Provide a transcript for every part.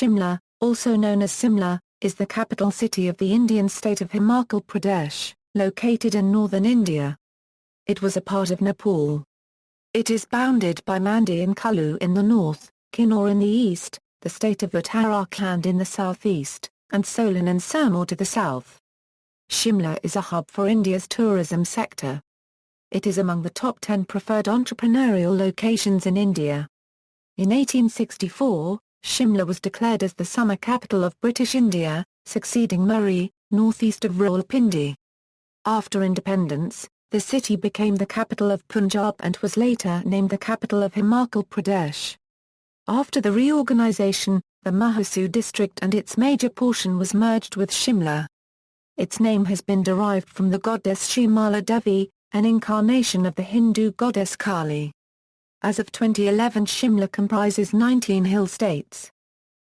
Shimla, also known as Simla, is the capital city of the Indian state of Himachal Pradesh, located in northern India. It was a part of Nepal. It is bounded by Mandi and Kullu in the north, Kinnaur in the east, the state of Uttarakhand in the southeast, and Solan and Sirmaur to the south. Shimla is a hub for India's tourism sector. It is among the top 10 preferred entrepreneurial locations in India. In 1864, Shimla was declared as the summer capital of British India, succeeding Murree, northeast of Rawalpindi. After independence, the city became the capital of Punjab and was later named the capital of Himachal Pradesh. After the reorganization, the Mahesur district and its major portion was merged with Shimla. Its name has been derived from the goddess Ʃɪmlaː Devi, an incarnation of the Hindu goddess Kali. As of 2011, Shimla comprises 19 hill states.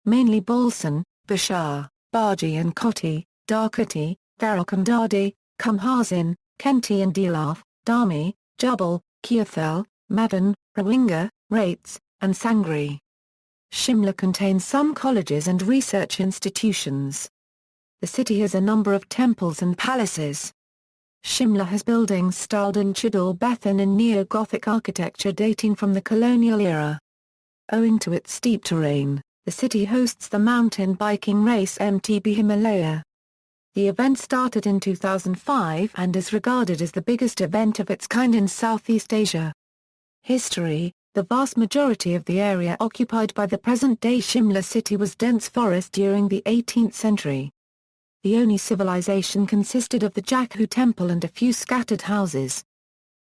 Mainly Bolson, Bishar, Baji and Koti, Darkoti, Tharakandadi, Kumhasin, Kenti and Dilath, Dami, Jubal, Keothel, Madan, Rawinga, Rates, and Sangri. Shimla contains some colleges and research institutions. The city has a number of temples and palaces. Shimla has buildings styled in Chudor-Bethan and Neo-Gothic architecture dating from the colonial era. Owing to its steep terrain, the city hosts the mountain biking race MTB Himalaya. The event started in 2005 and is regarded as the biggest event of its kind in Southeast Asia. History: the vast majority of the area occupied by the present-day Shimla city was dense forest during the 18th century. The only civilization consisted of the Jakhu temple and a few scattered houses.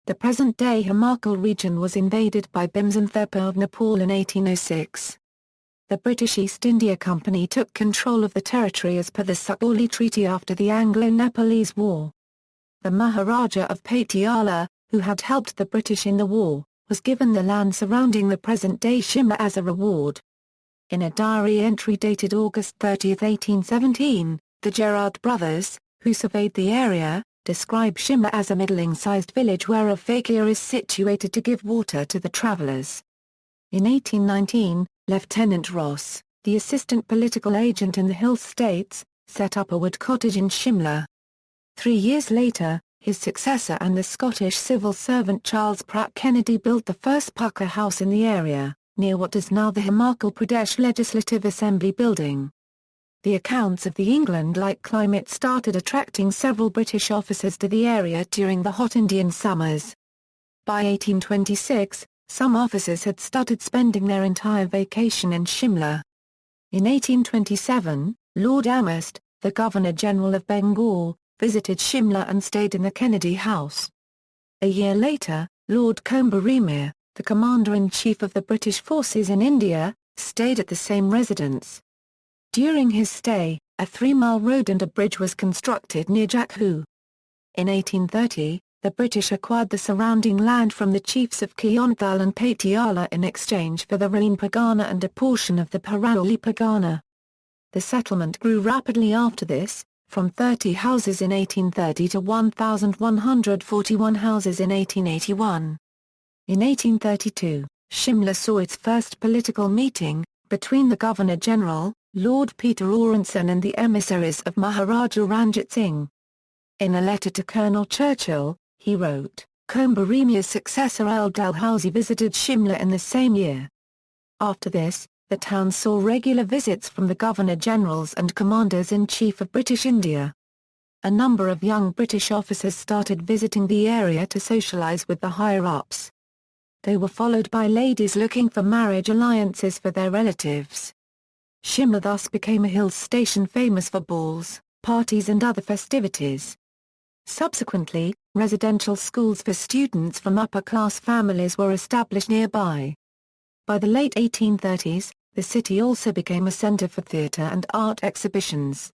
The present-day Himachal region was invaded by Bhims and Therpa of Nepal in 1806. The British East India Company took control of the territory as per the Sugauli Treaty after the Anglo-Nepalese War. The Maharaja of Patiala, who had helped the British in the war, was given the land surrounding the present-day Shimla as a reward. In a diary entry dated August 30, 1817, the Gerard brothers, who surveyed the area, describe Shimla as a middling-sized village where a fakir is situated to give water to the travellers. In 1819, Lieutenant Ross, the assistant political agent in the Hill States, set up a wood cottage in Shimla. 3 years later, his successor and the Scottish civil servant Charles Pratt Kennedy built the first pucca house in the area, near what is now the Himachal Pradesh Legislative Assembly building. The accounts of the England-like climate started attracting several British officers to the area during the hot Indian summers. By 1826, some officers had started spending their entire vacation in Shimla. In 1827, Lord Amherst, the Governor-General of Bengal, visited Shimla and stayed in the Kennedy House. A year later, Lord Combermere, the Commander-in-Chief of the British forces in India, stayed at the same residence. During his stay, a 3-mile road and a bridge was constructed near Jakhu. In 1830, the British acquired the surrounding land from the chiefs of Keonthal and Patiala in exchange for the Rain Pagana and a portion of the Parauli Pagana. The settlement grew rapidly after this, from 30 houses in 1830 to 1,141 houses in 1881. In 1832, Shimla saw its first political meeting, between the Governor-General, Lord Peter Rawlinson and the emissaries of Maharaja Ranjit Singh. In a letter to Colonel Churchill, he wrote, Combermere's successor L. Dalhousie visited Shimla in the same year. After this, the town saw regular visits from the Governor-Generals and Commanders-in-Chief of British India. A number of young British officers started visiting the area to socialise with the higher-ups. They were followed by ladies looking for marriage alliances for their relatives. Shimla thus became a hill station famous for balls, parties and other festivities. Subsequently, residential schools for students from upper-class families were established nearby. By the late 1830s, the city also became a centre for theatre and art exhibitions.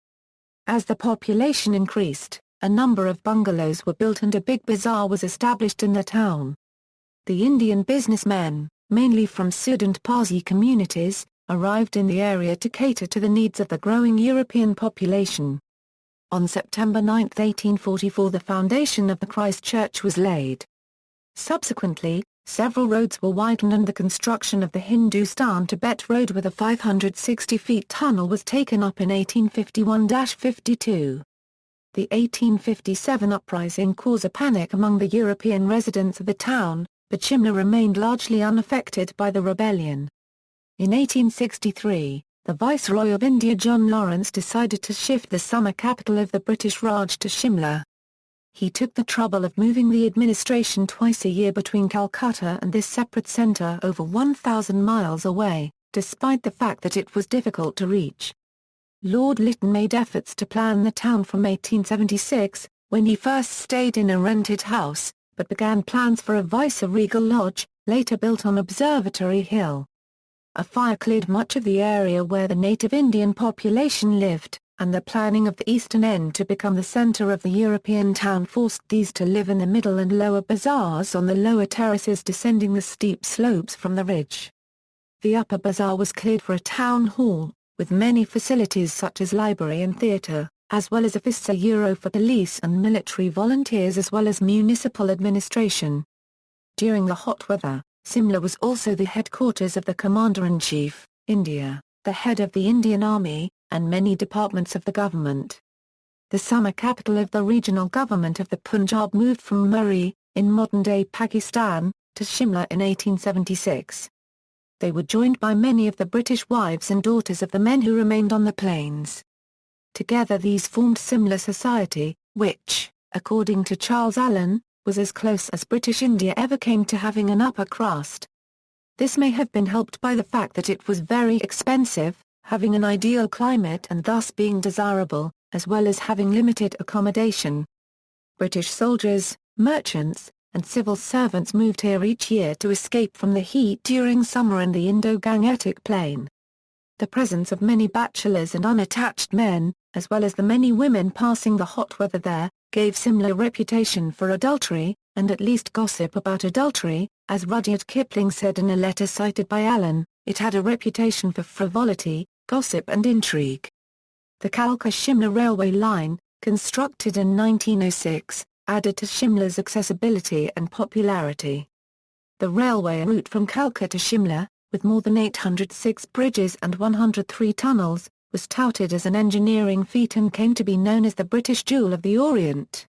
As the population increased, a number of bungalows were built and a big bazaar was established in the town. The Indian businessmen, mainly from Sud and Parsi communities, arrived in the area to cater to the needs of the growing European population. On September 9, 1844, the foundation of the Christ Church was laid. Subsequently, Several roads were widened and the construction of the Hindustan-Tibet Road with a 560-feet tunnel was taken up in 1851-52. The 1857 uprising caused a panic among the European residents of the town, but Shimla remained largely unaffected by the rebellion. In 1863, the Viceroy of India John Lawrence decided to shift the summer capital of the British Raj to Shimla. He took the trouble of moving the administration twice a year between Calcutta and this separate centre over 1,000 miles away, despite the fact that it was difficult to reach. Lord Lytton made efforts to plan the town from 1876, when he first stayed in a rented house, but began plans for a vice-regal lodge, later built on Observatory Hill. A fire cleared much of the area where the native Indian population lived, and the planning of the eastern end to become the centre of the European town forced these to live in the middle and lower bazaars on the lower terraces descending the steep slopes from the ridge. The upper bazaar was cleared for a town hall, with many facilities such as library and theatre, as well as offices for police and military volunteers as well as municipal administration. During the hot weather, Simla was also the headquarters of the Commander-in-Chief, India, the head of the Indian Army, and many departments of the government. The summer capital of the regional government of the Punjab moved from Murree, in modern-day Pakistan, to Shimla in 1876. They were joined by many of the British wives and daughters of the men who remained on the plains. Together these formed Simla society, which, according to Charles Allen, was as close as British India ever came to having an upper crust. This may have been helped by the fact that it was very expensive, having an ideal climate and thus being desirable, as well as having limited accommodation. British soldiers, merchants, and civil servants moved here each year to escape from the heat during summer in the Indo-Gangetic Plain. The presence of many bachelors and unattached men, as well as the many women passing the hot weather there, gave Simla a reputation for adultery, and at least gossip about adultery, as Rudyard Kipling said in a letter cited by Allen, it had a reputation for frivolity, gossip and intrigue. The Kalka-Shimla railway line, constructed in 1906, added to Shimla's accessibility and popularity. The railway route from Kalka to Shimla, with more than 806 bridges and 103 tunnels, was touted as an engineering feat and came to be known as the British Jewel of the Orient.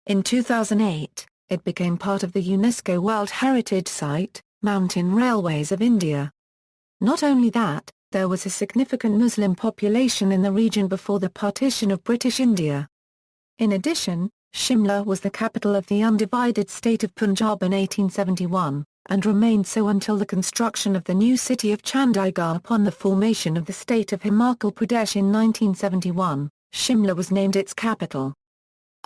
In 2008, it became part of the UNESCO World Heritage Site, Mountain Railways of India. Not only that, there was a significant Muslim population in the region before the partition of British India. In addition, Shimla was the capital of the undivided state of Punjab in 1871, and remained so until the construction of the new city of Chandigarh. Upon the formation of the state of Himachal Pradesh in 1971, Shimla was named its capital.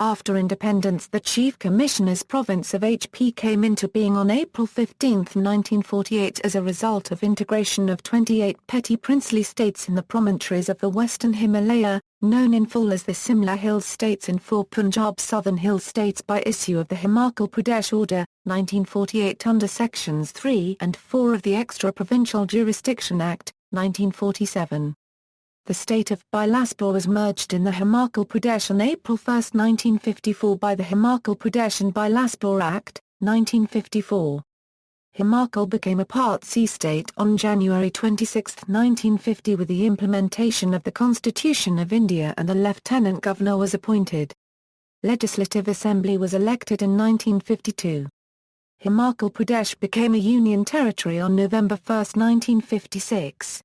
After independence, the Chief Commissioner's province of HP came into being on April 15, 1948 as a result of integration of 28 petty princely states in the promontories of the Western Himalaya, known in full as the Simla Hills States, and 4 Punjab Southern Hills States by issue of the Himachal Pradesh Order, 1948 under Sections 3 and 4 of the Extra-Provincial Jurisdiction Act, 1947. The state of Bilaspur was merged in the Himachal Pradesh on April 1, 1954 by the Himachal Pradesh and Bilaspur Act, 1954. Himachal became a Part C state on January 26, 1950 with the implementation of the Constitution of India, and the Lieutenant Governor was appointed. Legislative Assembly was elected in 1952. Himachal Pradesh became a union territory on November 1, 1956.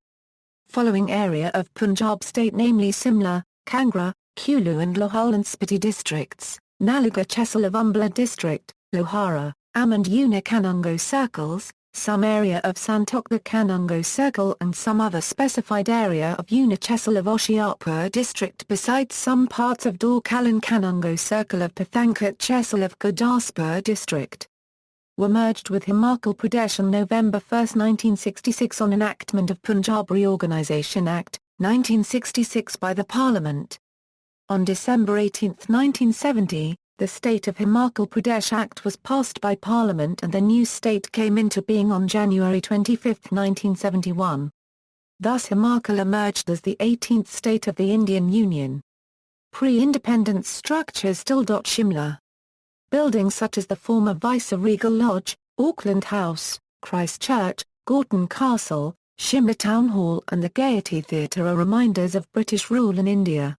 Following area of Punjab state, namely Simla, Kangra, Kullu and Lohal and Spiti districts, Nalagarh Tehsil of Umbla district, Lohara, Am and Una Kanungo circles, some area of Santokh Kanungo circle and some other specified area of Una Tehsil of Hoshiarpur district, besides some parts of Dor Kalan Kanungo circle of Pathankot Tehsil of Gurdaspur district, were merged with Himachal Pradesh on November 1, 1966 on enactment of Punjab Reorganisation Act, 1966 by the Parliament. On December 18, 1970, the State of Himachal Pradesh Act was passed by Parliament and the new state came into being on January 25, 1971. Thus Himachal emerged as the 18th state of the Indian Union. Pre-independence structures still. Shimla. Buildings such as the former Viceregal Lodge, Auckland House, Christchurch, Gorton Castle, Shimla Town Hall and the Gaiety Theatre are reminders of British rule in India.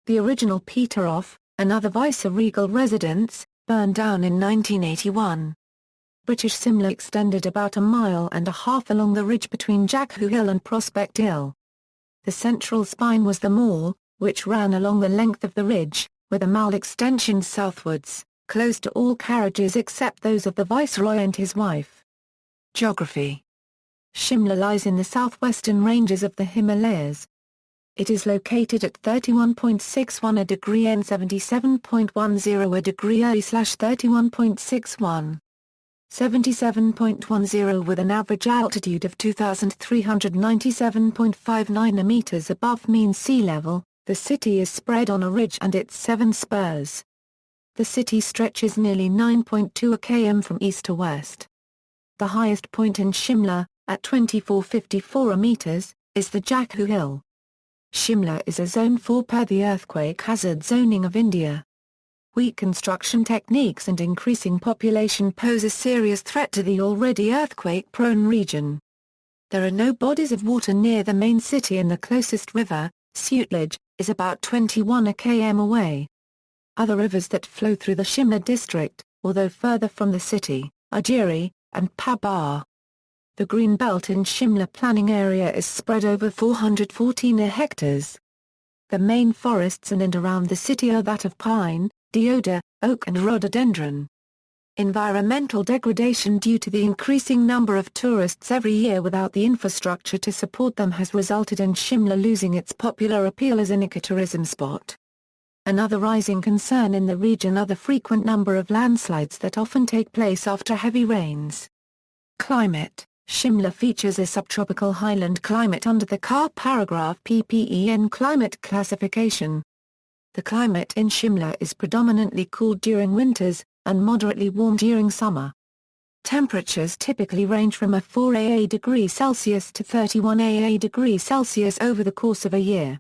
The original Peterhof, another viceregal residence, burned down in 1981. British Simla extended about 1.5 miles along the ridge between Jackhu Hill and Prospect Hill. The central spine was the Mall, which ran along the length of the ridge, with a mall extension southwards, closed to all carriages except those of the Viceroy and his wife. Geography. Shimla lies in the southwestern ranges of the Himalayas. It is located at 31.61 degree N 77.10 degree E/31.61. 77.10 with an average altitude of 2,397.59 meters above mean sea level. The city is spread on a ridge and its 7 spurs. The city stretches nearly 9.2 km from east to west. The highest point in Shimla, at 2454 meters, is the Jackhu Hill. Shimla is a Zone 4 per the earthquake hazard zoning of India. Weak construction techniques and increasing population pose a serious threat to the already earthquake-prone region. There are no bodies of water near the main city and the closest river, Sutlej, is about 21 km away. Other rivers that flow through the Shimla district, although further from the city, are Jiri and Pabar. The green belt in Shimla planning area is spread over 414 hectares. The main forests in and around the city are that of pine, deodar, oak and rhododendron. Environmental degradation due to the increasing number of tourists every year without the infrastructure to support them has resulted in Shimla losing its popular appeal as an ecotourism spot. Another rising concern in the region are the frequent number of landslides that often take place after heavy rains. Climate. Shimla features a subtropical highland climate under the CAR paragraph PPEN climate classification. The climate in Shimla is predominantly cool during winters, and moderately warm during summer. Temperatures typically range from a 4 degrees Celsius to 31 degrees Celsius over the course of a year.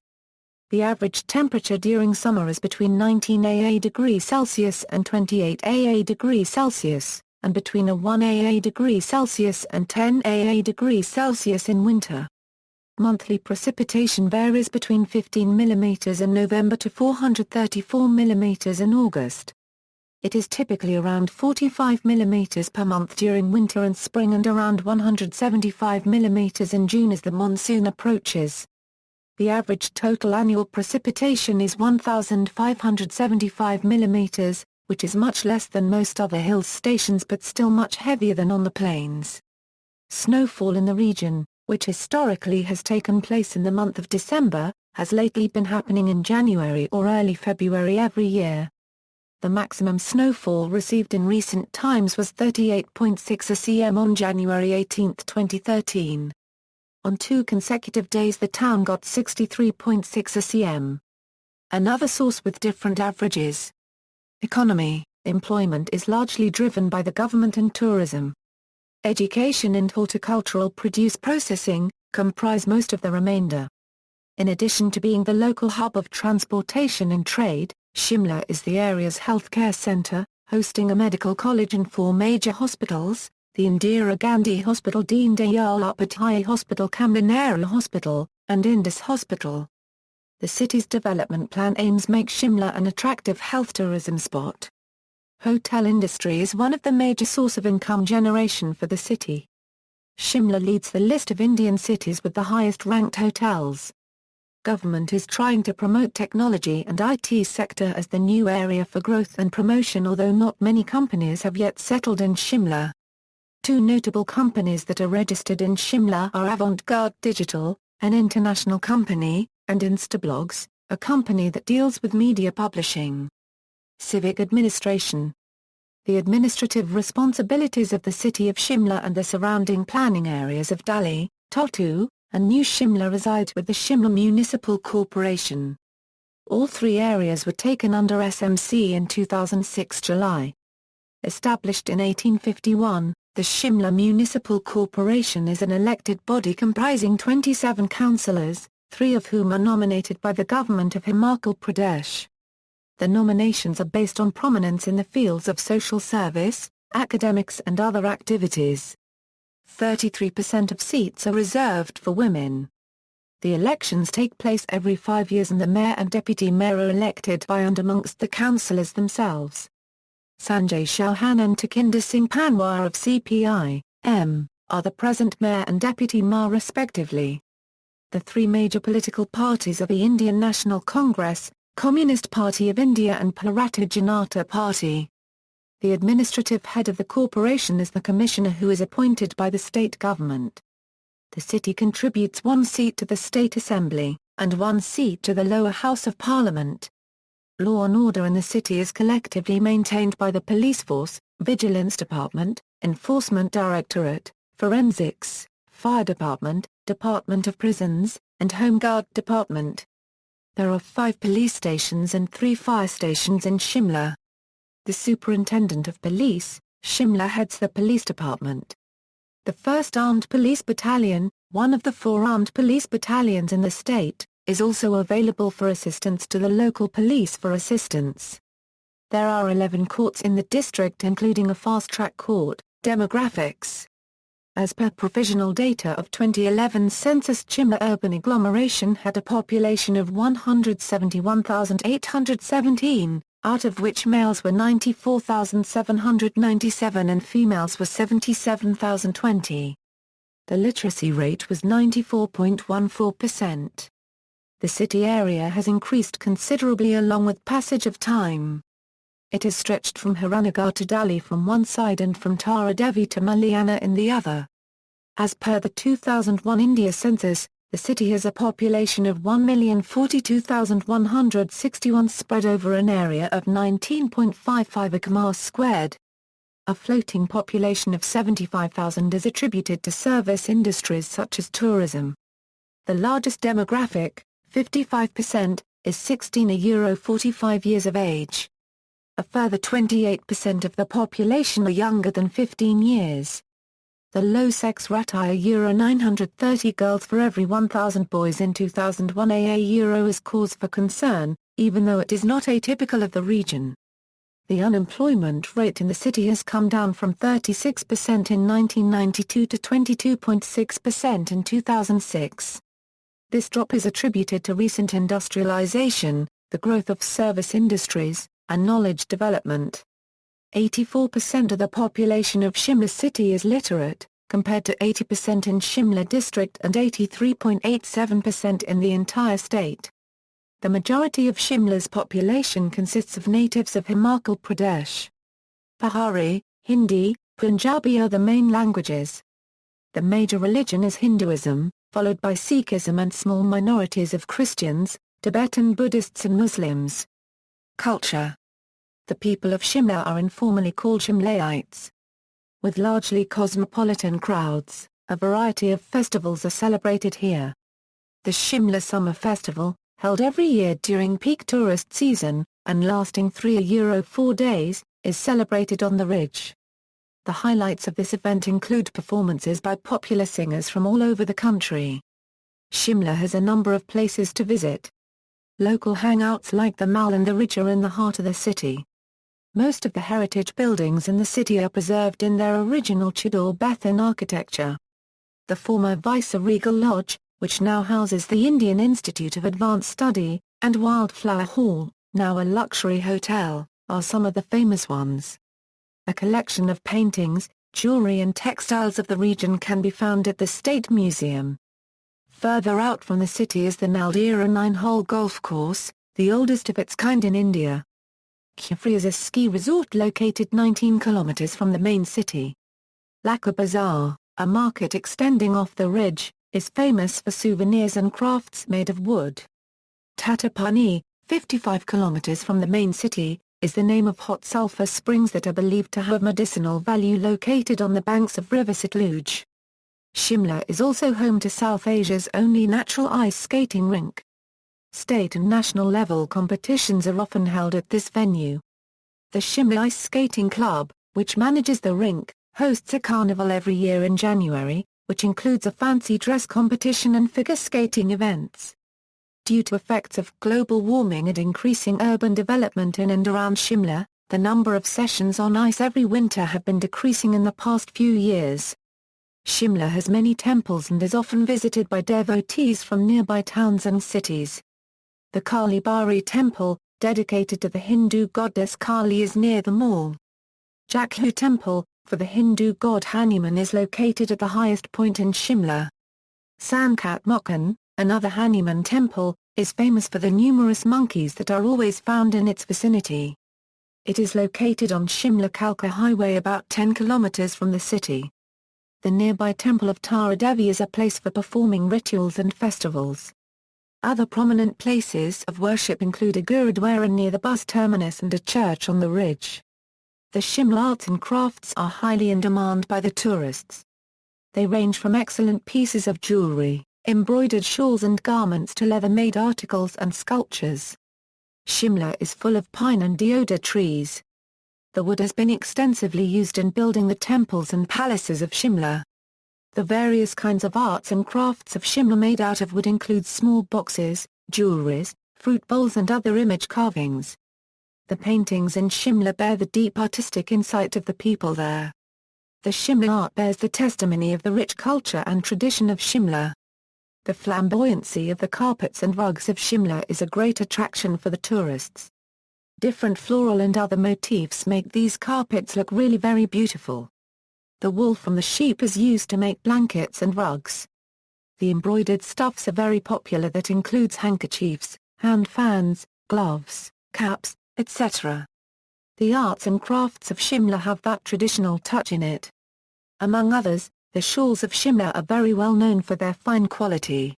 The average temperature during summer is between 19 degrees Celsius and 28 degrees Celsius, and between a 1 degrees Celsius and 10 degrees Celsius in winter. Monthly precipitation varies between 15 mm in November to 434 mm in August. It is typically around 45 mm per month during winter and spring and around 175 mm in June as the monsoon approaches. The average total annual precipitation is 1,575 mm, which is much less than most other hill stations but still much heavier than on the plains. Snowfall in the region, which historically has taken place in the month of December, has lately been happening in January or early February every year. The maximum snowfall received in recent times was 38.6 cm on January 18, 2013. On 2 consecutive days the town got 63.6 cm. Another source with different averages. Economy. Employment is largely driven by the government and tourism. Education and horticultural produce processing comprise most of the remainder. In addition to being the local hub of transportation and trade, Shimla is the area's healthcare centre, hosting a medical college and 4 major hospitals, the Indira Gandhi Hospital, Deen Dayal Upadhyay Hospital, Kambanera Hospital, and Indus Hospital. The city's development plan aims make Shimla an attractive health tourism spot. Hotel industry is one of the major source of income generation for the city. Shimla leads the list of Indian cities with the highest ranked hotels. Government is trying to promote technology and IT sector as the new area for growth and promotion, although not many companies have yet settled in Shimla. 2 notable companies that are registered in Shimla are Avant-Garde Digital, an international company, and Instablogs, a company that deals with media publishing. Civic administration. The administrative responsibilities of the city of Shimla and the surrounding planning areas of Dali, Toltu, and New Shimla reside with the Shimla Municipal Corporation. All 3 areas were taken under SMC in 2006 July. Established in 1851, the Shimla Municipal Corporation is an elected body comprising 27 councillors, 3 of whom are nominated by the government of Himachal Pradesh. The nominations are based on prominence in the fields of social service, academics and other activities. 33% of seats are reserved for women. The elections take place every 5 years and the mayor and deputy mayor are elected by and amongst the councillors themselves. Sanjay Chauhan and Takinder Singh Panwar of CPI-M are the present mayor and deputy mayor respectively. The three major political parties are the Indian National Congress, Communist Party of India and Bharatiya Janata Party. The administrative head of the corporation is the commissioner who is appointed by the state government. The city contributes 1 seat to the State Assembly, and 1 seat to the lower house of parliament. Law and order in the city is collectively maintained by the Police Force, Vigilance Department, Enforcement Directorate, Forensics, Fire Department, Department of Prisons, and Home Guard Department. There are 5 police stations and 3 fire stations in Shimla. The Superintendent of Police, Shimla heads the police department. The 1st Armed Police Battalion, one of the 4 armed police battalions in the state, is also available for assistance to the local police for assistance. There are 11 courts in the district including a fast-track court. Demographics. As per provisional data of 2011 census, Shimla urban agglomeration had a population of 171,817, out of which males were 94,797 and females were 77,020. The literacy rate was 94.14%. The city area has increased considerably along with passage of time. It has stretched from Hiranagar to Delhi from one side and from Tara Devi to Maliana in the other. As per the 2001 India census, the city has a population of 1,042,161 spread over an area of 19.55 km squared. A floating population of 75,000 is attributed to service industries such as tourism. The largest demographic, 55%, is 16–45 years of age. A further 28% of the population are younger than 15 years. The low sex rate €930 girls for every 1,000 boys in 2001 is cause for concern, even though it is not atypical of the region. The unemployment rate in the city has come down from 36% in 1992 to 22.6% in 2006. This drop is attributed to recent industrialization, the growth of service industries, and knowledge development. 84% of the population of Shimla city is literate, compared to 80% in Shimla district and 83.87% in the entire state. The majority of Shimla's population consists of natives of Himachal Pradesh. Pahari, Hindi, Punjabi are the main languages. The major religion is Hinduism, followed by Sikhism and small minorities of Christians, Tibetan Buddhists and Muslims. Culture. The people of Shimla are informally called Shimlaites. With largely cosmopolitan crowds, a variety of festivals are celebrated here. The Shimla Summer Festival, held every year during peak tourist season, and lasting 3–4 days, is celebrated on the ridge. The highlights of this event include performances by popular singers from all over the country. Shimla has a number of places to visit. Local hangouts like the Mall and the Ridge are in the heart of the city. Most of the heritage buildings in the city are preserved in their original Tudor-Bethan architecture. The former Viceregal Lodge, which now houses the Indian Institute of Advanced Study, and Wildflower Hall, now a luxury hotel, are some of the famous ones. A collection of paintings, jewelry and textiles of the region can be found at the State Museum. Further out from the city is the Naldira 9-hole golf course, the oldest of its kind in India. Kufri is a ski resort located 19 kilometers from the main city. Lakha Bazaar, a market extending off the ridge, is famous for souvenirs and crafts made of wood. Tatapani, 55 kilometers from the main city, is the name of hot sulfur springs that are believed to have medicinal value located on the banks of River Satluj. Shimla is also home to South Asia's only natural ice skating rink. State and national level competitions are often held at this venue. The Shimla Ice Skating Club, which manages the rink, hosts a carnival every year in January, which includes a fancy dress competition and figure skating events. Due to effects of global warming and increasing urban development in and around Shimla, The number of sessions on ice every winter have been decreasing in the past few years. Shimla has many temples and is often visited by devotees from nearby towns and cities. The Kali Bari temple, dedicated to the Hindu goddess Kali, is near the mall. Jaklu temple, for the Hindu god Hanuman, is located at the highest point in Shimla. Sankat Mokan, another Hanuman temple, is famous for the numerous monkeys that are always found in its vicinity. It is located on Shimla-Kalka highway about 10 kilometers from the city. The nearby temple of Tara Devi is a place for performing rituals and festivals. Other prominent places of worship include a Gurudwara near the bus terminus and a church on the ridge. The Shimla arts and crafts are highly in demand by the tourists. They range from excellent pieces of jewelry, embroidered shawls and garments to leather-made articles and sculptures. Shimla is full of pine and deodar trees. The wood has been extensively used in building the temples and palaces of Shimla. The various kinds of arts and crafts of Shimla made out of wood include small boxes, jewelries, fruit bowls and other image carvings. The paintings in Shimla bear the deep artistic insight of the people there. The Shimla art bears the testimony of the rich culture and tradition of Shimla. The flamboyancy of the carpets and rugs of Shimla is a great attraction for the tourists. Different floral and other motifs make these carpets look really very beautiful. The wool from the sheep is used to make blankets and rugs. The embroidered stuffs are very popular, that includes handkerchiefs, hand fans, gloves, caps, etc. The arts and crafts of Shimla have that traditional touch in it. Among others, the shawls of Shimla are very well known for their fine quality.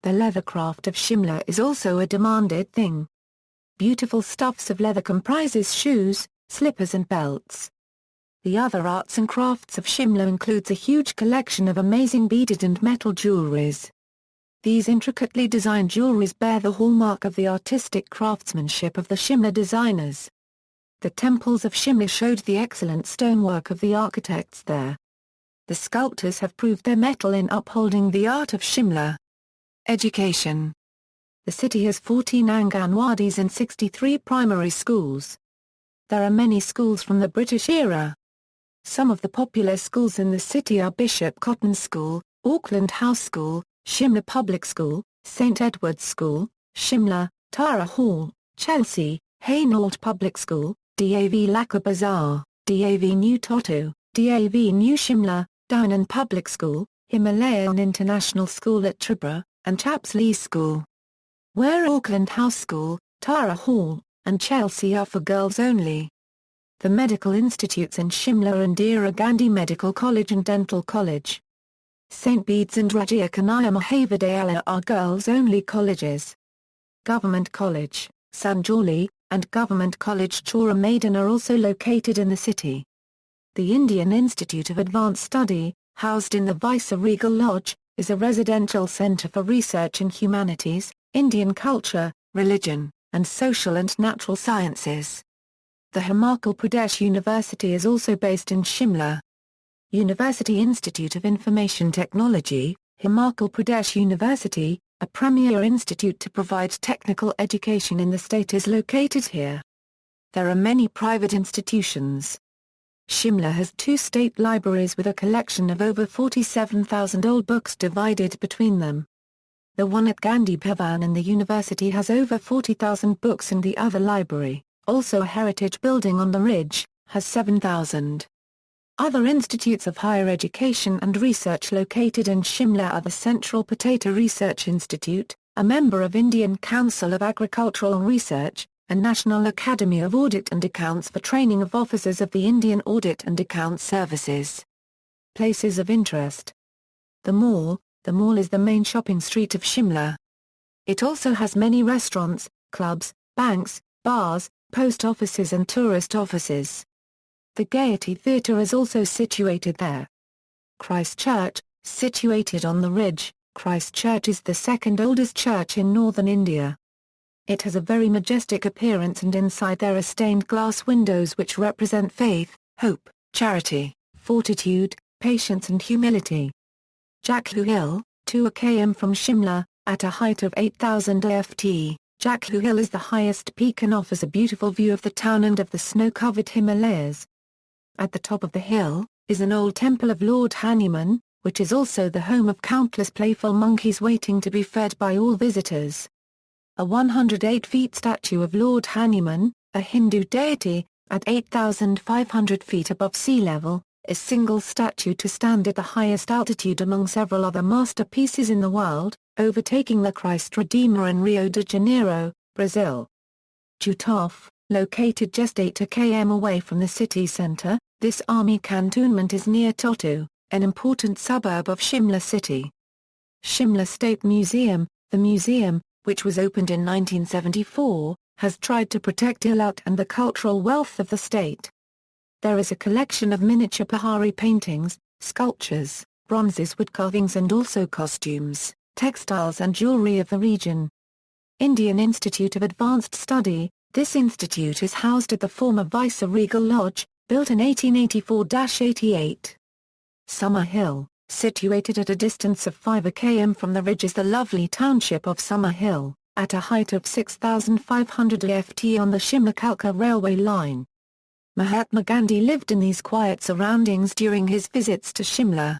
The leather craft of Shimla is also a demanded thing. Beautiful stuffs of leather comprises shoes, slippers and belts. The other arts and crafts of Shimla includes a huge collection of amazing beaded and metal jewelries. These intricately designed jewelries bear the hallmark of the artistic craftsmanship of the Shimla designers. The temples of Shimla showed the excellent stonework of the architects there. The sculptors have proved their mettle in upholding the art of Shimla. Education. The city has 14 Anganwadis and 63 primary schools. There are many schools from the British era. Some of the popular schools in the city are Bishop Cotton School, Auckland House School, Shimla Public School, St Edward's School, Shimla, Tara Hall, Chelsea, Hainault Public School, DAV Laka Bazaar, DAV New Totu, DAV New Shimla, Dounan Public School, Himalayan International School at Tripura, and Chapsley School. Where Auckland House School, Tara Hall, and Chelsea are for girls only. The medical institutes in Shimla are Indira Gandhi Medical College and Dental College. St Bede's and Rajya Kanaya Mahavidyalaya are girls-only colleges. Government College, Sanjoli, and Government College Chora Maidan are also located in the city. The Indian Institute of Advanced Study, housed in the Viceregal Lodge, is a residential centre for research in humanities, Indian culture, religion, and social and natural sciences. The Himachal Pradesh University is also based in Shimla. University Institute of Information Technology, Himachal Pradesh University, a premier institute to provide technical education in the state, is located here. There are many private institutions. Shimla has 2 state libraries with a collection of over 47,000 old books divided between them. The one at Gandhi Bhavan in the university has over 40,000 books, and the other library, also a heritage building on the ridge, has 7,000. Other institutes of higher education and research located in Shimla are the Central Potato Research Institute, a member of Indian Council of Agricultural Research, and National Academy of Audit and Accounts for training of officers of the Indian Audit and Account Services. Places of interest. The mall is the main shopping street of Shimla. It also has many restaurants, clubs, banks, bars, post offices and tourist offices. The Gaiety Theatre is also situated there. Christ Church, situated on the ridge, Christ Church is the second oldest church in northern India. It has a very majestic appearance, and inside there are stained glass windows which represent faith, hope, charity, fortitude, patience and humility. Jaklu Hill, 2 km from Shimla, at a height of 8,000 ft. Jaklu Hill is the highest peak and offers a beautiful view of the town and of the snow-covered Himalayas. At the top of the hill, is an old temple of Lord Hanuman, which is also the home of countless playful monkeys waiting to be fed by all visitors. A 108-feet statue of Lord Hanuman, a Hindu deity, at 8,500 feet above sea level, is single statue to stand at the highest altitude among several other masterpieces in the world, overtaking the Christ Redeemer in Rio de Janeiro, Brazil. Jutof, located just 8 km away from the city centre, this army cantonment is near Totu, an important suburb of Shimla city. Shimla State Museum, the museum, which was opened in 1974, has tried to protect Ilat and the cultural wealth of the state. There is a collection of miniature Pahari paintings, sculptures, bronzes, wood carvings and also costumes, textiles and jewelry of the region. Indian Institute of Advanced Study, this institute is housed at the former Viceregal Lodge, built in 1884-88. Summer Hill, situated at a distance of 5 km from the ridge is the lovely township of Summer Hill, at a height of 6,500 ft on the Shimla-Kalka railway line. Mahatma Gandhi lived in these quiet surroundings during his visits to Shimla.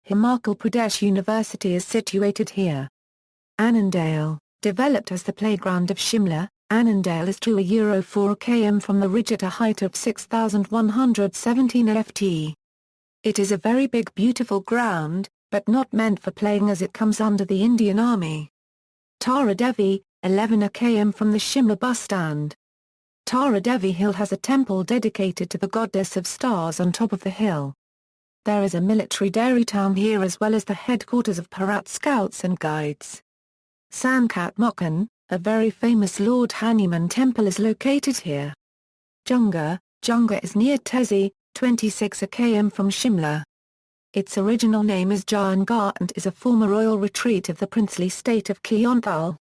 Himachal Pradesh University is situated here. Annandale, developed as the playground of Shimla, Annandale is to a 4 km from the ridge at a height of 6,117 ft. It is a very big beautiful ground, but not meant for playing as it comes under the Indian Army. Tara Devi, 11 km from the Shimla bus stand. Tara Devi Hill has a temple dedicated to the goddess of stars on top of the hill. There is a military dairy town here as well as the headquarters of Bharat Scouts and Guides. Sankat Mokan, a very famous Lord Hanuman temple is located here. Junga is near Tezzi, 26 km from Shimla. Its original name is Jayangarh and is a former royal retreat of the princely state of Keonthal.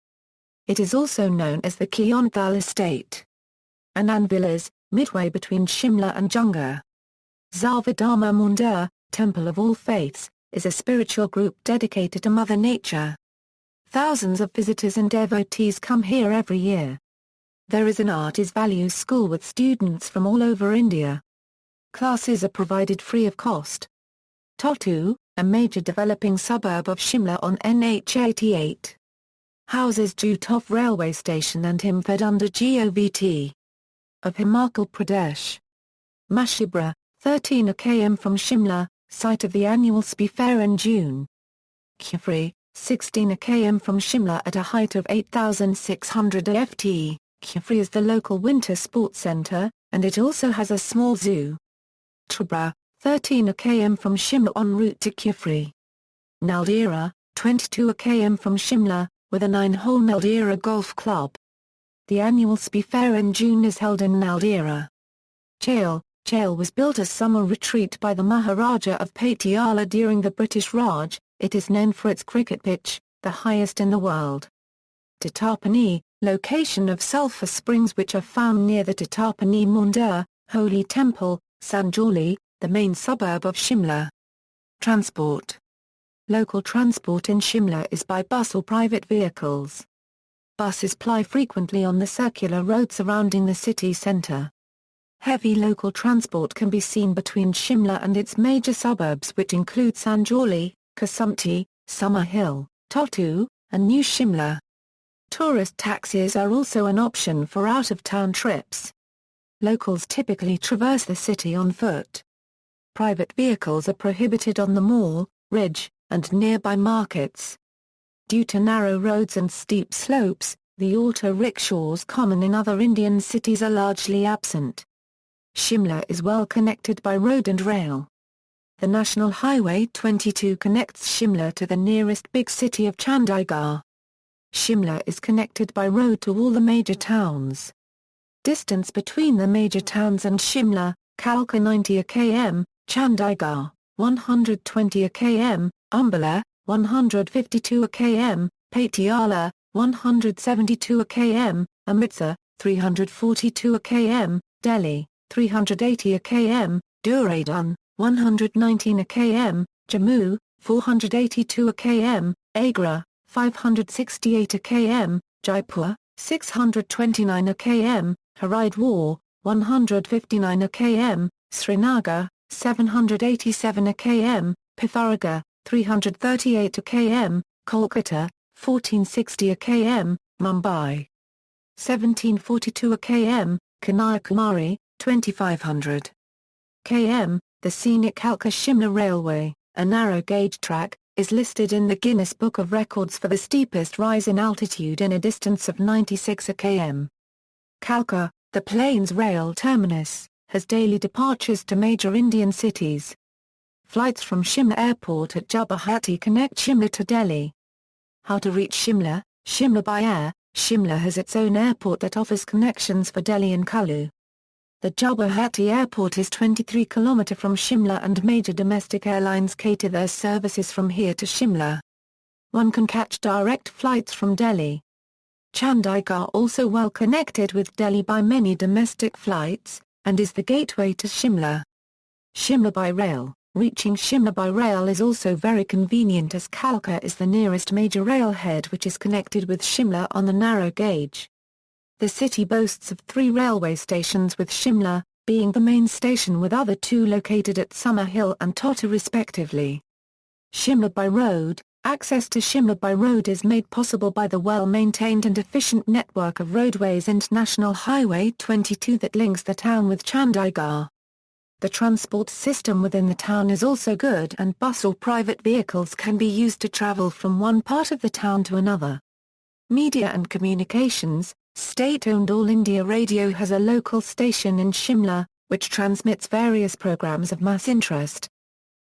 It is also known as the Keonthal Estate. Anand Villas, midway between Shimla and Junga. Zavadharma Mandir, Temple of All Faiths, is a spiritual group dedicated to Mother Nature. Thousands of visitors and devotees come here every year. There is an Art is Values school with students from all over India. Classes are provided free of cost. Totu, a major developing suburb of Shimla on NH88. Houses Jutof railway station and Himfed under GOVT. Of Himachal Pradesh. Mashibra, 13 km from Shimla, site of the annual Spi Fair in June. Khifri, 16 km from Shimla at a height of 8,600 ft. Khifri is the local winter sports centre, and it also has a small zoo. Tribra, 13 km from Shimla en route to Khifri. Naldira, 22 km from Shimla, with a 9-hole Naldira Golf Club. The annual Spi Fair in June is held in Naldira. Chail was built as summer retreat by the Maharaja of Patiala during the British Raj. It is known for its cricket pitch, the highest in the world. Tatapani, location of sulphur springs which are found near the Tatapani Mandir, Holy Temple, Sanjoli, the main suburb of Shimla. Transport. Local transport in Shimla is by bus or private vehicles. Buses ply frequently on the circular road surrounding the city centre. Heavy local transport can be seen between Shimla and its major suburbs which include Sanjoli, Kasumti, Summer Hill, Totu, and New Shimla. Tourist taxis are also an option for out-of-town trips. Locals typically traverse the city on foot. Private vehicles are prohibited on the mall, ridge, and nearby markets. Due to narrow roads and steep slopes, the auto rickshaws common in other Indian cities are largely absent. Shimla is well connected by road and rail. The National Highway 22 connects Shimla to the nearest big city of Chandigarh. Shimla is connected by road to all the major towns. Distance between the major towns and Shimla: Kalka 90 km, Chandigarh 120 km, Ambala 152 km, Patiala 172 km, Amritsar 342 km, Delhi 380 km, Dehradun 119 km, Jammu 482 km, Agra 568 km, Jaipur 629 km, Haridwar, 159 km, Srinagar, 787 km, Pithoragarh, 338 km, Kolkata, 1460 km, Mumbai, 1742 km, Kanyakumari, 2500 km. The scenic Kalka-Shimla Railway, a narrow-gauge track, is listed in the Guinness Book of Records for the steepest rise in altitude in a distance of 96 km. Kalka, the plains rail terminus, has daily departures to major Indian cities. Flights from Shimla Airport at Guwahati connect Shimla to Delhi. How to reach Shimla? Shimla by air. Shimla has its own airport that offers connections for Delhi and Kullu. The Guwahati Airport is 23 km from Shimla and major domestic airlines cater their services from here to Shimla. One can catch direct flights from Delhi. Chandigarh also well connected with Delhi by many domestic flights, and is the gateway to Shimla. Shimla by rail. Reaching Shimla by rail is also very convenient as Kalka is the nearest major railhead which is connected with Shimla on the narrow gauge. The city boasts of 3 railway stations with Shimla, being the main station with other 2 located at Summer Hill and Tota respectively. Shimla by road. Access to Shimla by road is made possible by the well-maintained and efficient network of roadways and National Highway 22 that links the town with Chandigarh. The transport system within the town is also good and bus or private vehicles can be used to travel from one part of the town to another. Media and communications. State-owned All India Radio has a local station in Shimla, which transmits various programs of mass interest.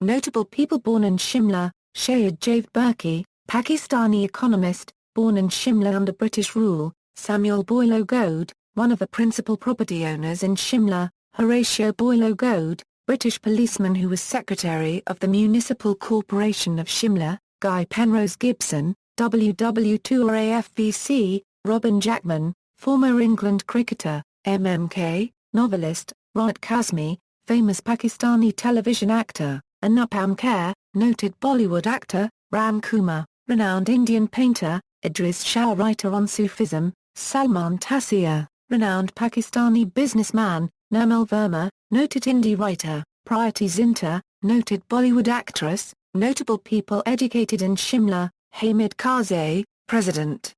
Notable people born in Shimla: Shahid Javed Burki, Pakistani economist, born in Shimla under British rule; Samuel Boileau Goad, one of the principal property owners in Shimla; Horatio Boileau Goad, British policeman who was Secretary of the Municipal Corporation of Shimla; Guy Penrose Gibson, WW2RAFVC; Robin Jackman, former England cricketer; MMK, novelist; Rohit Kazmi, famous Pakistani television actor; Anupam Kher, noted Bollywood actor; Ram Kumar, renowned Indian painter; Idris Shah, writer on Sufism; Salman Taseer, renowned Pakistani businessman; Nirmal Verma, noted Hindi writer; Preeti Zinta, noted Bollywood actress. Notable people educated in Shimla: Hamid Karzai, President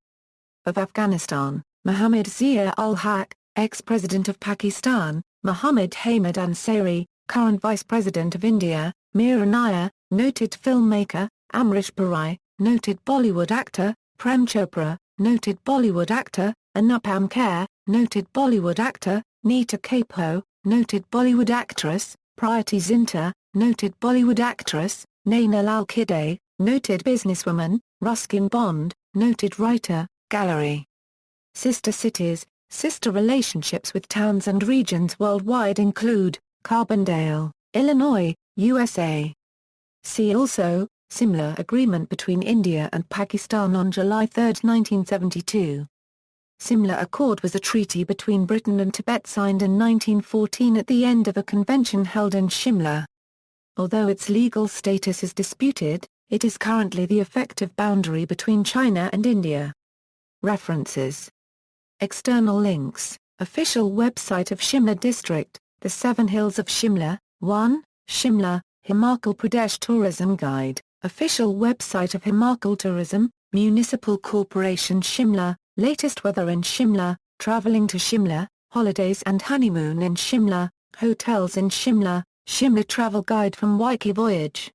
of Afghanistan; Muhammad Zia-ul-Haq, ex-President of Pakistan; Muhammad Hamid Ansari, current Vice President of India; Meera Nair, noted filmmaker; Amrish Puri, noted Bollywood actor; Prem Chopra, noted Bollywood actor; Anupam Kher, noted Bollywood actor; Neeta Kapoor, noted Bollywood actress; Preeti Zinta, noted Bollywood actress; Naina Lal Khide, noted businesswoman; Ruskin Bond, noted writer. Gallery. Sister cities. Sister relationships with towns and regions worldwide include Carbondale, Illinois, USA. See also, Simla Agreement between India and Pakistan on July 3, 1972. Simla Accord was a treaty between Britain and Tibet signed in 1914 at the end of a convention held in Shimla. Although its legal status is disputed, it is currently the effective boundary between China and India. References. External links. Official website of Shimla District, The 7 Hills of Shimla, 1, Shimla, Himachal Pradesh Tourism Guide. Official website of Himachal Tourism, Municipal Corporation Shimla, latest weather in Shimla, travelling to Shimla, holidays and honeymoon in Shimla, hotels in Shimla, Shimla Travel Guide from Wiki Voyage.